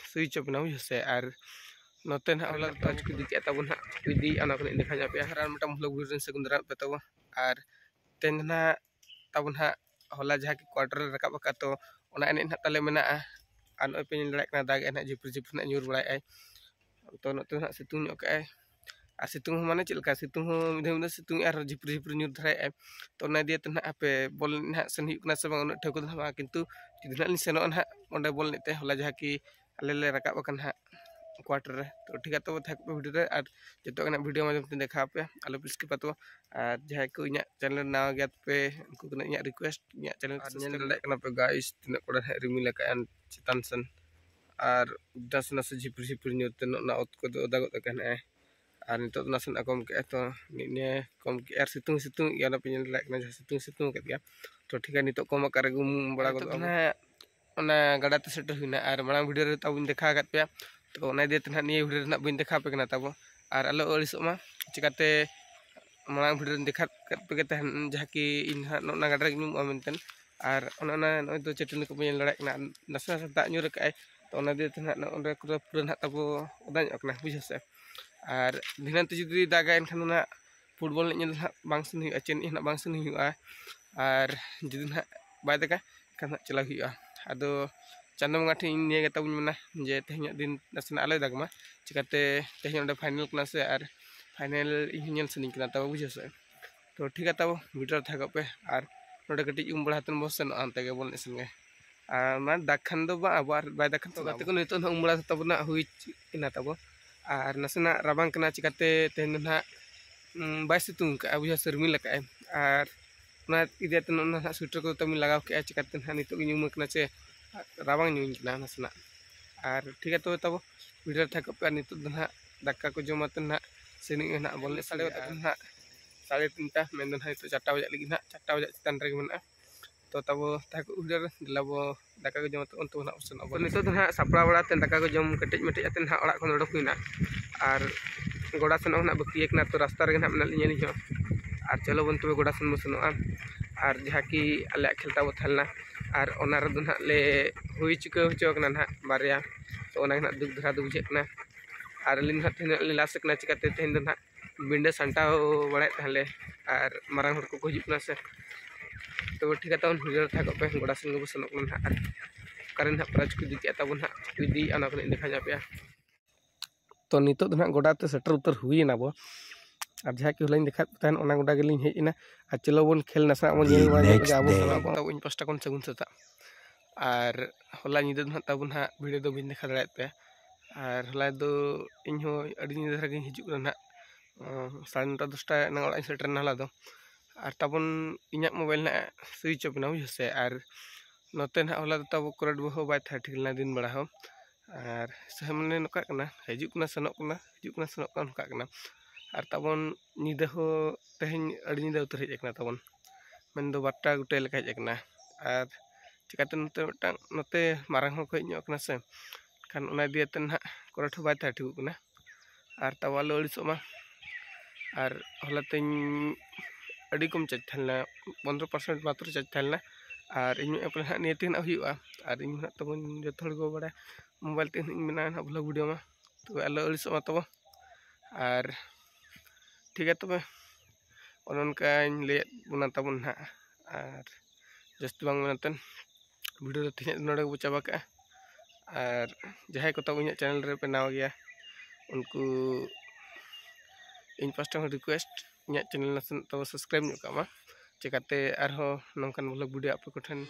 switch off बना से और नोते ना होला तो आज को दिखे तब ना विधि अना को देखा जा पे हर मटा ब्लॉग वीडियो से गुंदरा पे तब और तेन ना तब ना होला जहाँ की क्वार्टर रकाब का तो ओना एने ना तले मेना आन पे लड़ाई ना दाग ना जिपुर जिपुर ना न्यूर बड़ाई तो नोते ना सितुंग ओके आ सितुंग माने चलका सितुंग मिधे सितुंग और झिपुर झिपुर न्यूर धराए तो ना दिए तो ना पे बॉल ना सेन हुना से बांग ठेको ना किंतु जुदी ना सेनो ना ओंडे बॉल नेते होला जहाँ की अले ले रकाब ना क्वार्टर रे तो ठीक है तो थैंक पे वीडियो रे और जो वीडियो में देखा पे आलो प्लीज के पातो और जहाँ को इन चैनल ना गया पे उनको इन रिक्वेस्ट इन चैनल पे गाइस तीन कोड़ा रिमिल का चितान सन और दस नस झिपुर झिपुर न्यूते ना ओत को दागो तकना और नितो नासन कम के तो निने कम के और सितुंग सितुंग याना पे लाइक ना सितुंग सितुंग के तो ठीक है नितो कम कर गुम बड़ा को ना गड़ा ते सेटर हुना और मांग वीडियो रे तब देखा गत पे तो ओना दे तना निये वीडियो ना बइन देखा पे कना तब और आलो अड़िसोमा चिकाते मांग वीडियो देखा पे जहाँ की इन ना गड़ा नुमा मेनतेन और ओना तो चटनी को बइन लड़ाई ना नसा दा न्यूर का तो ओना दे तना ओंडे पूरा ना तब उदान ओकना बुझे से और दिनान तो जुदी दागा एनखान ना फुटबॉल नेल ना बांग सन हुआ चेन ना बांग सन हुआ और जुदी ना बाय दागा खान चला हुआ आदो चांदो बंगा ठेन निये गता बुन मना जे तेहन दिन नासना आलो दागमा चिकाते तेहन ओंडे फाइनल कना से और फाइनल इन नेल सनिं कना तब बुझे से तो ठीक है तब वीडियो थागो पे और नोडे कटी उम बड़ा हतन बस सेन आनते गे बोल नेसन गे मान दाखन दो बा आबार बाय दाखन तो गाते को नितो ना उम बड़ा तब ना हुई इना तब और नासना राबांग कना चिकाते तेहन ना बाय सितुंग का बुझे से रिमिल का और ना इदेते ना स्वेटर को तमिल लगाव के चिकाते ना नितो गिनुम कना से राबांग न्यून कना नासना और ठीक है तो तब वीडियो थाको पे नितो ना दाका को जमाते ना सेनी ना बोल साढ़े ना 3:30 मेन ना तो 4 बजे लगी ना 4 बजे चितान रे मेना तो तब थाको वीडियो दिलाबो दाका को जमाते उन तो ना ऑप्शन अब नितो ना सापड़ा बड़ा ते दाका को जम कटेज मेटेज आते ना ओड़ा खन ओडक हुइना और गोड़ा सन ना बाकी एक ना तो रास्ता रे ना मेना लिᱧ हो और चलो बन तबे गोड़ा सन मसनोआ और जहाँ की अले खेलता बो थालना और ओना रे दो ना ले हुई चुका होचोकना ना बारिया तो ओना ना दुख धरा दु बुझेकना और लिन ना तेन लास्ट कना चिकाते तेन दो ना बिंडे संटा बड़ाय ताहले और मारांग हर को हिजुना से तो ठीक है तो वीडियो थाको पे गोड़ा सन गो सनक ना और कारण ना प्राइज को दिखे तब ना विधि अना को देखा जा पे तो नितो ना गोड़ा ते सेटर उतर हुई ना बो और जहाँ की हलाइन देखा तहन ओना गोड़ा गेलिन हेजना और चलो बन खेल नासा बन नेल बाय आबो तब इन पास्टा कोन सगुन सता और हला निदे ना तब ना वीडियो दो बिन देखा दाड़े पे और हला दो इन हो अडी निदे धरा गिन हिजुक ना 9:30 ना ओड़ा सेटर ना हला दो और तबन इना मोबाइल ना स्विच ऑफ ना बुझे और नोते ना हला तब करट बहो बाय था ठीक ना दिन बड़ा हो और सामने नका कना हिजुक ना सनक ना और तबन निदे हो तेहन अड़ी निदे उतर हेजना तबन मेन दो 12टा गुटे लेका हेजना और चिकाते नोते मारांग हो खै न्यो कना से खान ओना दिएते ना करट हो बाय था ठीक कना और तब आलो अड़िसोमा और हला तेन अड़ी कम चार्ज थालना 15% मात्र चार्ज थालना और इन अपने ना नियते ना हुआ और इन ना तब जो थोड़ को बड़ा मोबाइल ते मेना ना ब्लॉग वीडियो में तो आलो अड़िसोमा तब और ठीक है तब उनका ले बना तब ना और जस्ती बांग मेनतेन वीडियो तीन नोड़े बो चाबा का और जहाँ को तब इन चैनल रे पे नाव गया उनको इन पास्टा रिक्वेस्ट इन चैनल नासन तब सब्सक्राइब न्यो कामा चिकाते आरो नंकान ब्लॉग वीडियो आप को ठन